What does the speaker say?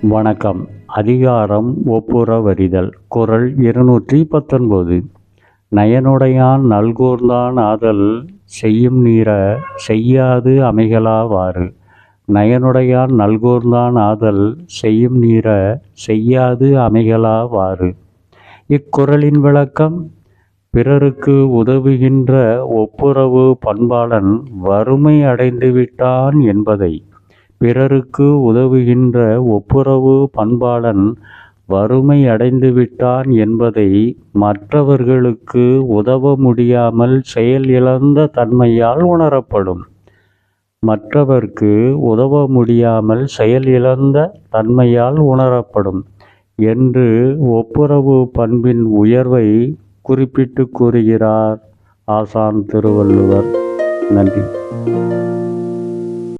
வணக்கம். அதிகாரம் ஒப்புரவறிதல். குறள் 219. நயனுடையான் நல்கூர்ந்தான் ஆதல் செய்யும் நீர செய்யாது அமைகலாவாறு. நயனுடையான் நல்கூர்ந்தான் ஆதல் செய்யும் நீர செய்யாது அமைகலாவாறு. இக்குறளின் விளக்கம்: பிறருக்கு உதவுகின்ற ஒப்புரவு பண்பாளன் வறுமை அடைந்துவிட்டான் என்பதை. பிறருக்கு உதவுகின்ற ஒப்புரவு பண்பாளன் வறுமை அடைந்துவிட்டான் என்பதை மற்றவர்களுக்கு உதவ முடியாமல் செயல் இழந்த தன்மையால் உணரப்படும். மற்றவர்க்கு உதவ முடியாமல் செயல் இழந்த தன்மையால் உணரப்படும் என்று ஒப்புரவு பண்பின் உயர்வை குறிப்பிட்டு கூறுகிறார் ஆசான் திருவள்ளுவர். நன்றி.